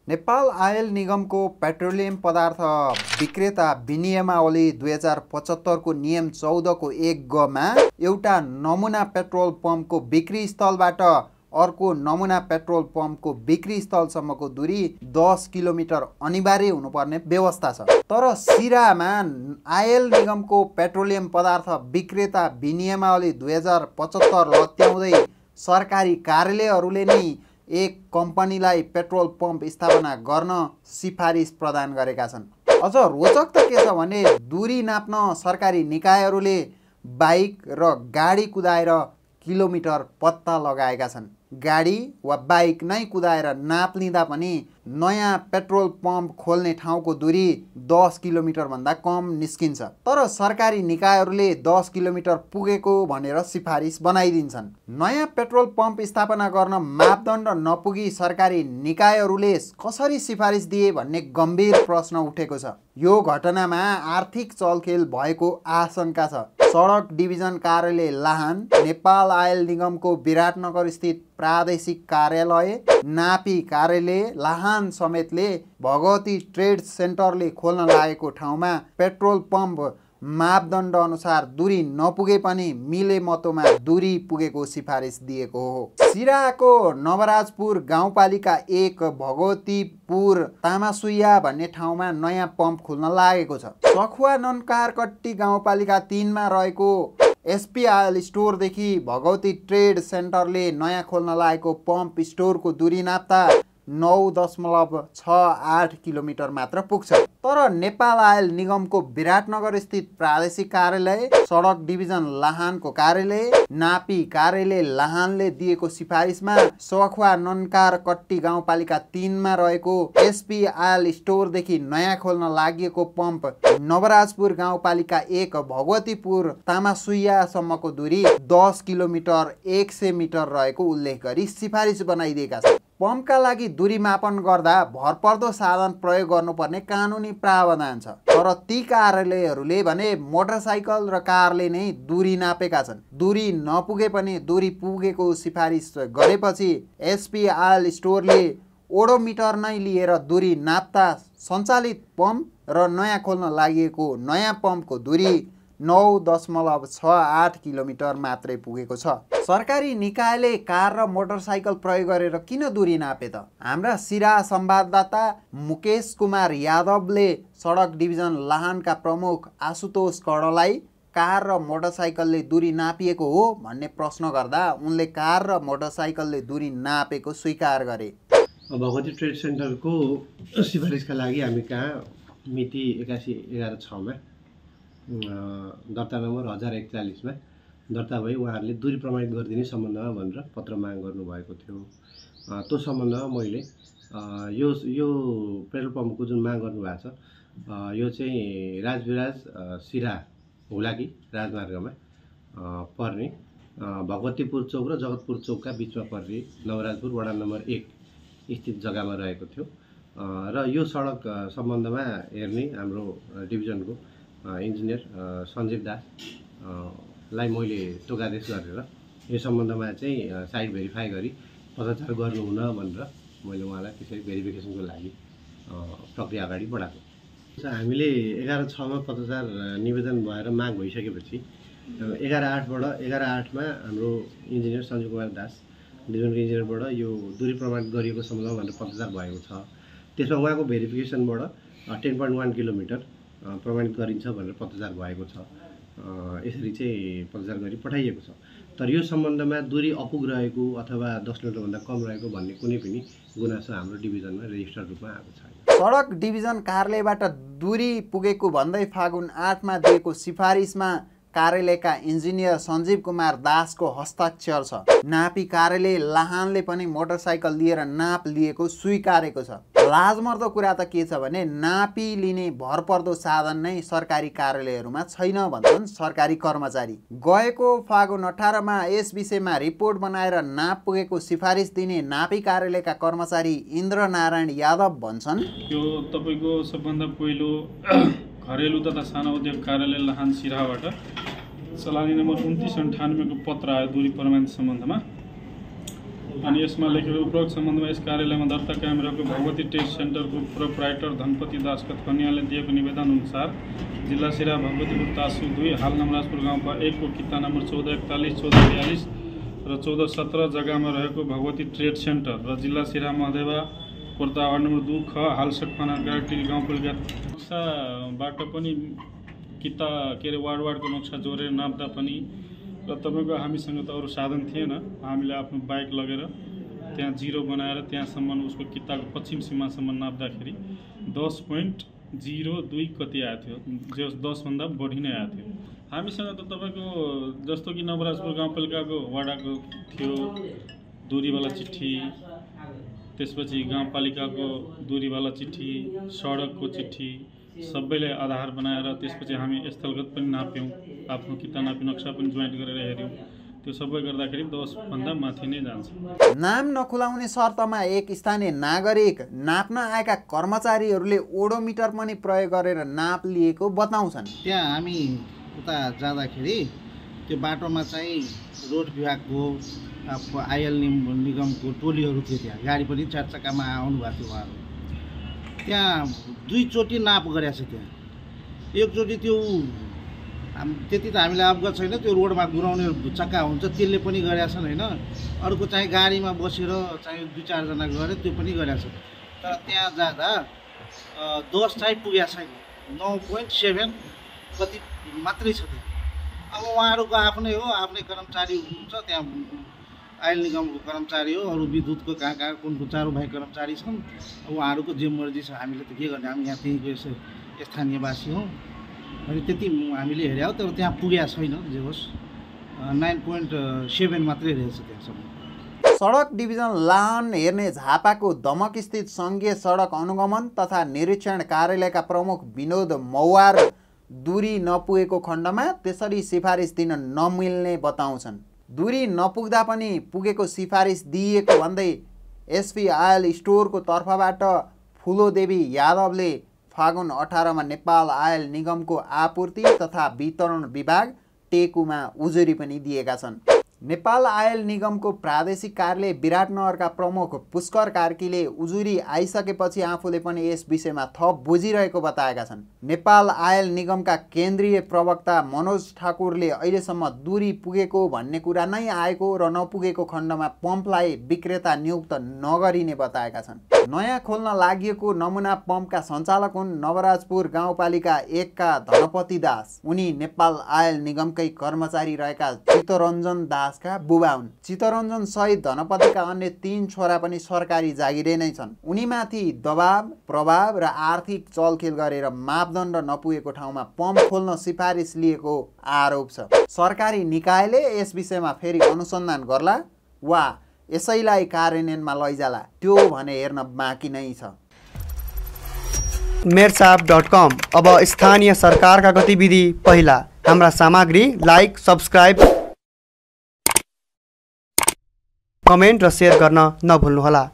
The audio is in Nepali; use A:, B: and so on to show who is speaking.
A: नेपाल आयल निगमको पेट्रोलियम पदार्थ विक्रेता विनियमावली 2075 को नियम 14 को 1 ग मा एउटा नमुना पेट्रोल पम्पको बिक्री स्थलबाट अर्को नमुना पेट्रोल पम्पको बिक्री स्थलसम्मको दूरी 10 किलोमिटर अनिवार्य हुनुपर्ने व्यवस्था छ। तर सिरामा आयल निगमको पेट्रोलियम पदार्थ विक्रेता विनियमावली 2075 लत्याउँदै सरकारी कार्यालयहरूले नै एक कम्पनीलाई पेट्रोल पम्प स्थापना गर्न सिफारिस प्रदान गरेका छन्। अझ रोचक त के छ भने दूरी नाप्न सरकारी निकायहरूले बाइक र गाडी कुदाएर किलोमिटर पत्ता लगाएका छन्। गाडी वा बाइक नै कुदाएर नाप लिँदा पनि नयाँ पेट्रोल पम्प खोल्ने ठाउँको दूरी 10 किलोमिटर भन्दा कम निस्किन्छ। तर सरकारी निकायहरूले 10 किलोमिटर पुगेको भनेर सिफारिस बनाइदिन्छन्। नयाँ पेट्रोल पम्प स्थापना गर्न मापदण्ड नपुगी सरकारी निकायहरूले कसरी सिफारिस दिए भन्ने गम्भीर प्रश्न उठेको छ। यो घटनामा आर्थिक चलखेल भएको आशंका छ। सडक डिभिजन कार्यालय लाहान, नेपाल आयल निगमको विराटनगर स्थित प्रादेशिक कार्यालय, नापी कार्यालय लाहान समेतले भगवती ट्रेड सेन्टरले खोल्न लागेको ठाउँमा पेट्रोल पम्प मापदण्ड अनुसार दूरी नपुगे पनि मिले मतोमा दूरी पुगेको सिफारिस दिएको हो। सिराको नवराजपुर गाउँपालिका 1 भगवतीपुर तामासुइया भन्ने ठाउँमा नयाँ पम्प खुल्न लागेको छ। सखुवा ननकारकट्टी गाउँपालिका 3 मा रहेको एसपी आयल स्टोरदेखि भगवती ट्रेड सेन्टरले नयाँ खोल्न लागेको पम्प स्टोरको दूरी नाप्दा 9.68 किलोमिटर मात्र पुग्छ। तर नेपाल आयल निगमको विराटनगर स्थित प्रादेशिक कार्यालय, सडक डिभिजन लाहानको कार्यालय, नापी कार्यालय लाहानले दिएको सिफारिसमा सखुवा ननकारकट्टी गाउँपालिका 3 मा रहेको एसपी आयल स्टोरदेखि नयाँ खोल्न लागेको पम्प नवराजपुर गाउँपालिका 1 भगवतीपुर तामासुइयासम्मको दूरी 10 किलोमिटर 100 मिटर रहेको उल्लेख गरी सिफारिस बनाइदिएका छन्। पम्पका लागि दूरी मापन गर्दा भरपर्दो साधन प्रयोग गर्नुपर्ने कानुनी प्रावधान छ। तर ती कार्यालयहरूले भने मोटरसाइकल र कारले नै दूरी नापेका छन्। दूरी नपुगे पनि दूरी पुगेको सिफारिस गरेपछि एसपी आयल स्टोरले ओडोमिटर नै लिएर दूरी नाप्दा सञ्चालित पम्प र नयाँ खोल्न लागि नयाँ पम्पको दूरी 9.68 किलोमिटर मात्रै पुगेको छ। सरकारी निकायले कार र मोटरसाइकल प्रयोग गरेर किन दूरी नापे त? हाम्रा सिरा संवाददाता मुकेश कुमार यादवले सडक डिभिजन लाहानका प्रमुख आशुतोष कणलाई कार र मोटरसाइकलले दूरी नापिएको हो भन्ने प्रश्न गर्दा उनले कार र मोटरसाइकलले दूरी नापेको स्वीकार गरे।
B: भगवती ट्रेड सेन्टरको सिफारिसका लागि हामी कहाँ मिति 81/11/6 मा दर्ता नम्बर 1041 मा दर्ता भई उहाँहरूले दूरी प्रमाणित गरिदिने सम्बन्धमा भनेर पत्र माग गर्नुभएको थियो। त्यो सम्बन्धमा मैले यो पेट्रोल पम्पको जुन माग गर्नुभएको छ यो चाहिँ राजविराज सिरा हुलाकी राजमार्गमा पर्ने भगवतीपुर चौक र जगतपुर चौकका बिचमा पर्ने नवराजपुर वडा नम्बर 1 स्थित जग्गामा रहेको थियो। र यो सडक सम्बन्धमा हेर्ने हाम्रो डिभिजनको इन्जिनियर सञ्जीव दास लाई मैले टोकादेश गरेर यो सम्बन्धमा चाहिँ साइट भेरिफाई गरी पत्राचार गर्नुहुन भनेर मैले उहाँलाई त्यसरी भेरिफिकेसनको लागि प्रक्रिया अगाडि बढाएको। हामीले 11/6 मा पत्राचार निवेदन भएर माग भइसकेपछि 11/8 मा हाम्रो इन्जिनियर सञ्जीव कुमार दास डिभिजनको इन्जिनियरबाट यो दूरी प्रमाणित गरिएको सम्बन्धमा भनेर पत्राचार भएको छ। त्यसमा उहाँको भेरिफिकेसनबाट 10.1 किलोमिटर प्रमाणित गरिन्छ भनेर पत्राचार भएको छ। यसरी चाहिँ पत्राचार गरी पठाइएको छ। तर यो सम्बन्धमा दूरी अपुग रहेको अथवा 10 किलोमिटरभन्दा कम रहेको भन्ने कुनै पनि गुनासो हाम्रो डिभिजनमा रेजिस्टर्ड रूपमा आएको छैन।
A: सडक डिभिजन कार्यालयबाट दूरी पुगेको भन्दै फागुन 8 मा दिएको सिफारिसमा कार्यालयका इन्जिनियर सञ्जीव कुमार दासको हस्ताक्षर छ। नापी कार्यालय लाहानले पनि मोटरसाइकल लिएर नाप लिएको स्वीकारेको छ। लाजमर्दो कुरा त के छ भने नापी लिने भरपर्दो साधन नै सरकारी कार्यालयहरूमा छैन भन्छन् सरकारी कर्मचारी। गएको फागुन 18 मा यस विषयमा रिपोर्ट बनाएर नाप पुगेको सिफारिस दिने नापी कार्यालयका कर्मचारी इन्द्र नारायण यादव भन्छन्,
C: यो तपाईको सबभन्दा पहिलो घरेलु तथा सानो उद्योग कार्यालय लाहान सिराबाट चलानी नम्बर 2998 को पत्र आयो दूरी प्रमाणित सम्बन्धमा। अनि यसमा लेखेको उपरोक्त सम्बन्धमा यस कार्यालयमा दर्ता कायम रहेको भगवती ट्रेड सेन्टरको प्रोप्राइटर धनपति दास कथकनियाले दिएको निवेदन अनुसार जिल्ला सिरा भगवतीपुर तासु 2 हाल नमराजपुर गाउँपा 1 को किता नम्बर 1441, 1442 र 1417 जग्गामा रहेको भगवती ट्रेड सेन्टर र जिल्ला सिरा महदेवा पर्दा वार्ड नम्बर 2 ख हाल सकफाना गाटी गाउँपालिका नक्साबाट पनि किता के अरे वार्डको नक्सा जोडेर नाप्दा पनि र तपाईँको हामीसँग त अरू साधन थिएन। हामीले आफ्नो बाइक लगेर त्यहाँ जिरो बनाएर त्यहाँसम्म उसको किताको पश्चिम सीमासम्म नाप्दाखेरि 10.02 कति आएको थियो, जो 10 भन्दा बढी नै आएको थियो। हामीसँग त तपाईँको जस्तो कि नवराजपुर गाउँपालिकाको वडाको थियो दूरीवाला चिठी, त्यसपछि गाउँपालिकाको दूरीवाला चिठी, सडकको चिठी सबैले आधार बनाएर त्यसपछि हामी स्थलगत पनि नाप्यौँ, आफ्नो किता नापी नक्सा पनि जोइन्ट गरेर हेऱ्यौँ। त्यो सबै गर्दाखेरि 10 भन्दा माथि नै जान्छ।
A: नाम नखुलाउने शर्तमा एक स्थानीय नागरिक नाप्न आएका कर्मचारीहरूले ओडोमिटर पनि प्रयोग गरेर नाप लिएको बताउँछन्।
D: त्यहाँ हामी उता जाँदाखेरि त्यो बाटोमा चाहिँ रोड विभागको आइएल निगमको टोलीहरू थियो। त्यहाँ गाडी पनि 4 चक्कामा आउनु भएको थियो उहाँहरू। त्यहाँ 2 चोटि नाप गरेको छ। त्यहाँ एकचोटि त्यो त्यति त हामीलाई अवगत छैन, त्यो रोडमा गुराउने चक्का हुन्छ त्यसले पनि गरेका छन् होइन। अर्को चाहिँ गाडीमा बसेर चाहिँ 2-4 जना गरे त्यो पनि गरेका छ। तर त्यहाँ जाँदा 10 चाहिँ पुगेको छैन, 9.7 कति मात्रै छ त्यहाँ। अब उहाँहरूको आफ्नै हो, आफ्नै कर्मचारी हुनुहुन्छ त्यहाँ, आइल निगमको कर्मचारी हो, अरू विद्युतको कहाँ कुन 4 भाइ कर्मचारी छन्। अब उहाँहरूको जे मर्जी छ, हामीले त के गर्ने, हामी यहाँ त्यहीँको स्थानीयवासी हौँ। अनि त्यति हामीले हेऱ्यौँ, तर त्यहाँ पुगेको छैन। जे होस् 9.7 मात्रै रहेछ त्यहाँसम्म।
A: सडक डिभिजन लाहान हेर्ने झापाको दमक स्थित सङ्घीय सडक अनुगमन तथा निरीक्षण कार्यालयका प्रमुख विनोद मौवार दूरी नपुगेको खण्डमा त्यसरी सिफारिस दिन नमिल्ने बताउँछन्। दूरी नपुग्दा पनि पुगेको सिफारिस दिइएको भन्दै एसपी आयल स्टोरको तर्फबाट फुलोदेवी यादवले फागुन 18 मा नेपाल आयल निगमको आपूर्ति तथा वितरण विभाग टेकुमा उजुरी पनि दिएका छन्। नेपाल आयल निगमको प्रादेशिक कार्यालय विराटनगरका प्रमुख पुष्कर कार्कीले उजुरी आइसकेपछि आफूले पनि यस विषयमा थप बुझिरहेको बताएका छन्। नेपाल आयल निगमका केन्द्रीय प्रवक्ता मनोज ठाकुरले अहिलेसम्म दूरी पुगेको भन्ने कुरा नै आएको र नपुगेको खण्डमा पम्पलाई विक्रेता नियुक्त नगरिने बताएका छन्। नयाँ खोल्न लागि नमुना पम्पका सञ्चालक हुन् नवराजपुर गाउँपालिका 1 का धनपति दास। उनी नेपाल आयल निगमकै कर्मचारी रहेका चितरञ्जन दासका बुबा हुन्। चितरञ्जन सहित धनपतिका अन्य 3 छोरा पनि सरकारी जागिरे नै छन्। उनीमाथि दबाव, प्रभाव र आर्थिक चलखेल गरेर मापदण्ड नपुगेको ठाउँमा पम्प खोल्न सिफारिस लिएको आरोप छ। सरकारी निकायले यस विषयमा फेरि अनुसन्धान गर्ला वा यसैलाई कार्यान्वयनमा लैजाला त्यो भने हेर्न बाँकी नै छ।
E: मेरसाप.com अब स्थानीय सरकारका गतिविधि पहिला। हाम्रा सामग्री लाइक, सब्स्क्राइब, कमेन्ट र सेयर गर्न नभुल्नुहोला।